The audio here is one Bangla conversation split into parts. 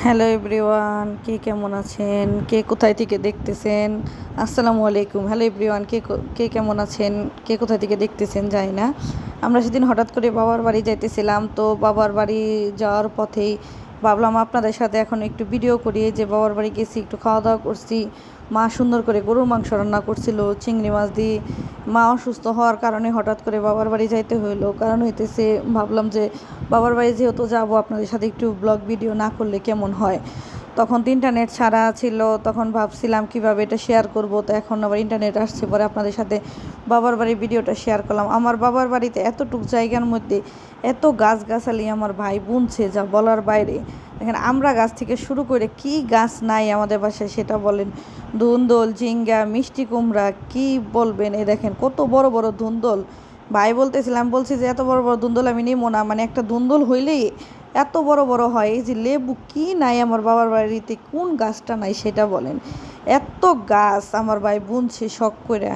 হ্যালো এভরিওয়ান, কে কেমন আছেন, কে কোথায় থেকে দেখতেছেন? আসসালামু আলাইকুম। হ্যালো এভরিওয়ান, কে কেমন আছেন, কে কোথায় থেকে দেখতেছেন জানি না। আমরা সেদিন হঠাৎ করে বাবার বাড়ি যাইতেছিলাম, তো বাবার বাড়ি যাওয়ার পথেই ভাবলাম আপনাদের সাথে এখন একটু ভিডিও করি যে বাবার বাড়ি গেছি, একটু খাওয়া দাওয়া করছি। মা সুন্দর করে গরুর মাংস রান্না করছিল চিংড়ি মাছ দিয়ে। মা অসুস্থ হওয়ার কারণে হঠাৎ করে বাবার বাড়ি যাইতে হইলো, কারণ হইতেছে ভাবলাম যে বাবার বাড়ি যেহেতু যাবো, আপনাদের সাথে একটু ব্লগ ভিডিও না করলে কেমন হয়। তখন তো ইন্টারনেট ছাড়া ছিল, তখন ভাবছিলাম কিভাবে এটা শেয়ার করব, তো এখন আবার ইন্টারনেট আসছে পরে আপনাদের সাথে বাবার বাড়ির ভিডিওটা শেয়ার করলাম। আমার বাবার বাড়িতে এতটুক জায়গার মধ্যে এত গাছগাছালি আমার ভাই বুনছে যা বলার বাইরে। দেখেন আমরা গাছ থেকে শুরু করে কি গাছ নাই আমাদের বাসায় সেটা বলেন। ধুন্দল, ঝিঙ্গা, মিষ্টি কুমড়া, কি বলবেন। এই দেখেন কত বড় বড় ধুন্দল। ভাই বলতেছিলাম, বলছি যে এত বড় বড় ধুন্দল আমি নিবো না, মানে একটা ধুন্দল হইলেই এত বড় বড় হয়। এই যে লেবু কি নাই আমার বাবার বাড়িতে, কোন গাছটা নাই সেটা বলেন। এত গাছ আমার ভাই বুনছে শখ করে।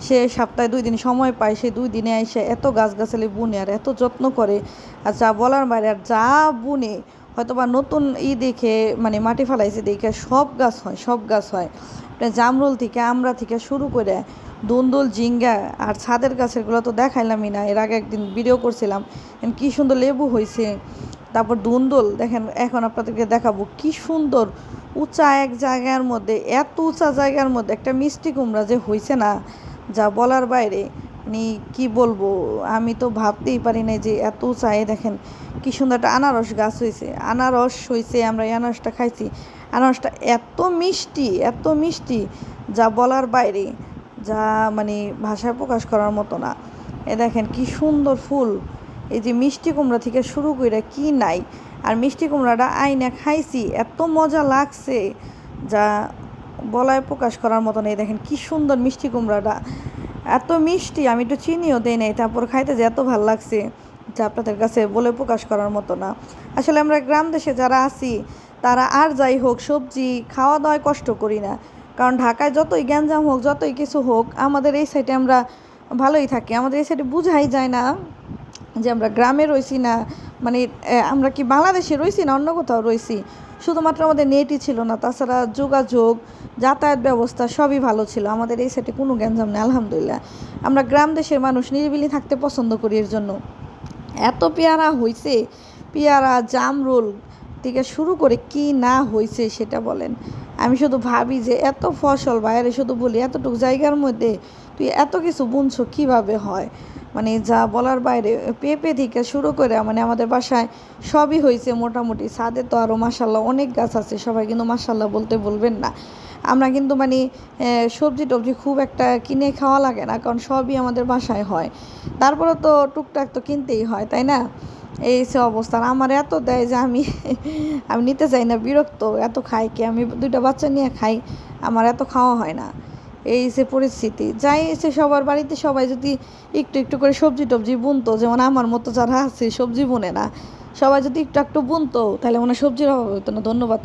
সে সপ্তাহে 2 দিন সময় পায়, সে 2 দিনে এসে এত গাছগাছালি বুনে আর এত যত্ন করে। আর যা বলার বাইরে, আর যা বুনে হয়তো বা নতুন দেখে, মানে মাটি ফেলাইছে দেখে সব গাছ হয়, সব গাছ হয়। জামরুল থেকে আমরা থেকে শুরু করে দুন্দুল, ঝিঙ্গা আর ছাদের গাছেরগুলো তো দেখাইলামই না, এর আগে একদিন ভিডিও করছিলাম। কি সুন্দর লেবু হয়েছে। তারপর দুন্দুল দেখেন, এখন আপনাদেরকে দেখাবো কি সুন্দর উঁচা এক জায়গার মধ্যে, এত উঁচা জায়গার মধ্যে একটা মিষ্টি কুমড়া যে হয়েছে না, যা বলার বাইরে। মানে কি বলবো, আমি তো ভাবতেই পারি না যে এত উঁচায়। দেখেন কি সুন্দর একটা আনারস গাছ হয়েছে, আনারস হয়েছে, আমরা এই আনারসটা খাইছি। আনারসটা এত মিষ্টি, এত মিষ্টি যা বলার বাইরে, যা মানে ভাষায় প্রকাশ করার মতো না। এ দেখেন কি সুন্দর ফুল। এই যে মিষ্টি কুমড়া থেকে শুরু করে কি নাই। আর মিষ্টি কুমড়াটা আইনা খাইছি, এত মজা লাগছে যা বলায় প্রকাশ করার মতো নেই। দেখেন কি সুন্দর মিষ্টি কুমড়াটা, এত মিষ্টি, আমি একটু চিনিও দেই নাই, তারপর খাইতে যে এত ভালো লাগছে যা আপনাদের কাছে বলে প্রকাশ করার মতো না। আসলে আমরা গ্রাম দেশে যারা আছি তারা আর যাই হোক সবজি খাওয়া দাওয়ায় কষ্ট করি না, কারণ ঢাকায় যতই গ্যাঞ্জাম হোক, যতই কিছু হোক, আমাদের এই সাইডে আমরা ভালোই থাকি। আমাদের এই সাইডে বুঝাই যায় না যে আমরা গ্রামে রইছি না, মানে আমরা কি বাংলাদেশে রইছি না অন্য কোথাও রইছি। শুধুমাত্র আমাদের নেটই ছিল না, তাছাড়া যোগাযোগ, যাতায়াত ব্যবস্থা সবই ভালো ছিল। আমাদের এই সাইডে কোনো গ্যাঞ্জাম নেই আলহামদুলিল্লাহ। আমরা গ্রাম দেশের মানুষ নিরিবিলি থাকতে পছন্দ করি, এর জন্য এত পেয়ারা হইছে। পেয়ারা, জামরুল থেকে শুরু করে কি না হয়েছে সেটা বলেন। আমি শুধু ভাবি যে এত ফসল বাইরে, শুধু বলি এতটুকু জায়গার মধ্যে তুই এত কিছু বুনছো কীভাবে হয়, মানে যা বলার বাইরে। পেঁপে থেকে শুরু করে মানে আমাদের বাসায় সবই হয়েছে মোটামুটি। ছাদে তো আরও মাসাল্লাহ অনেক গাছ আছে, সবাই কিন্তু মাসাল্লাহ বলতে বলবেন না। আমরা কিন্তু মানে সবজি টবজি খুব একটা কিনে খাওয়া লাগে না, কারণ সবই আমাদের বাসায় হয়। তারপরে তো টুকটাক তো কিনতেই হয়, তাই না? এই সে অবস্থা। আমার এত দেয় যে আমি আমি নিতে চাই না, বিরক্ত। এত খাই কি, আমি 2টা বাচ্চা নিয়ে খাই, আমার এত খাওয়া হয় না। এই যে পরিস্থিতি, যাই এসে সবার বাড়িতে সবাই যদি একটু একটু করে সবজি টবজি বুনতো, যেমন আমার মতো যারা আছে সবজি বুনে না, সবাই যদি একটু একটু বুনতো, তাহলে মনে হয় সবজির অভাব হতো না। ধন্যবাদ।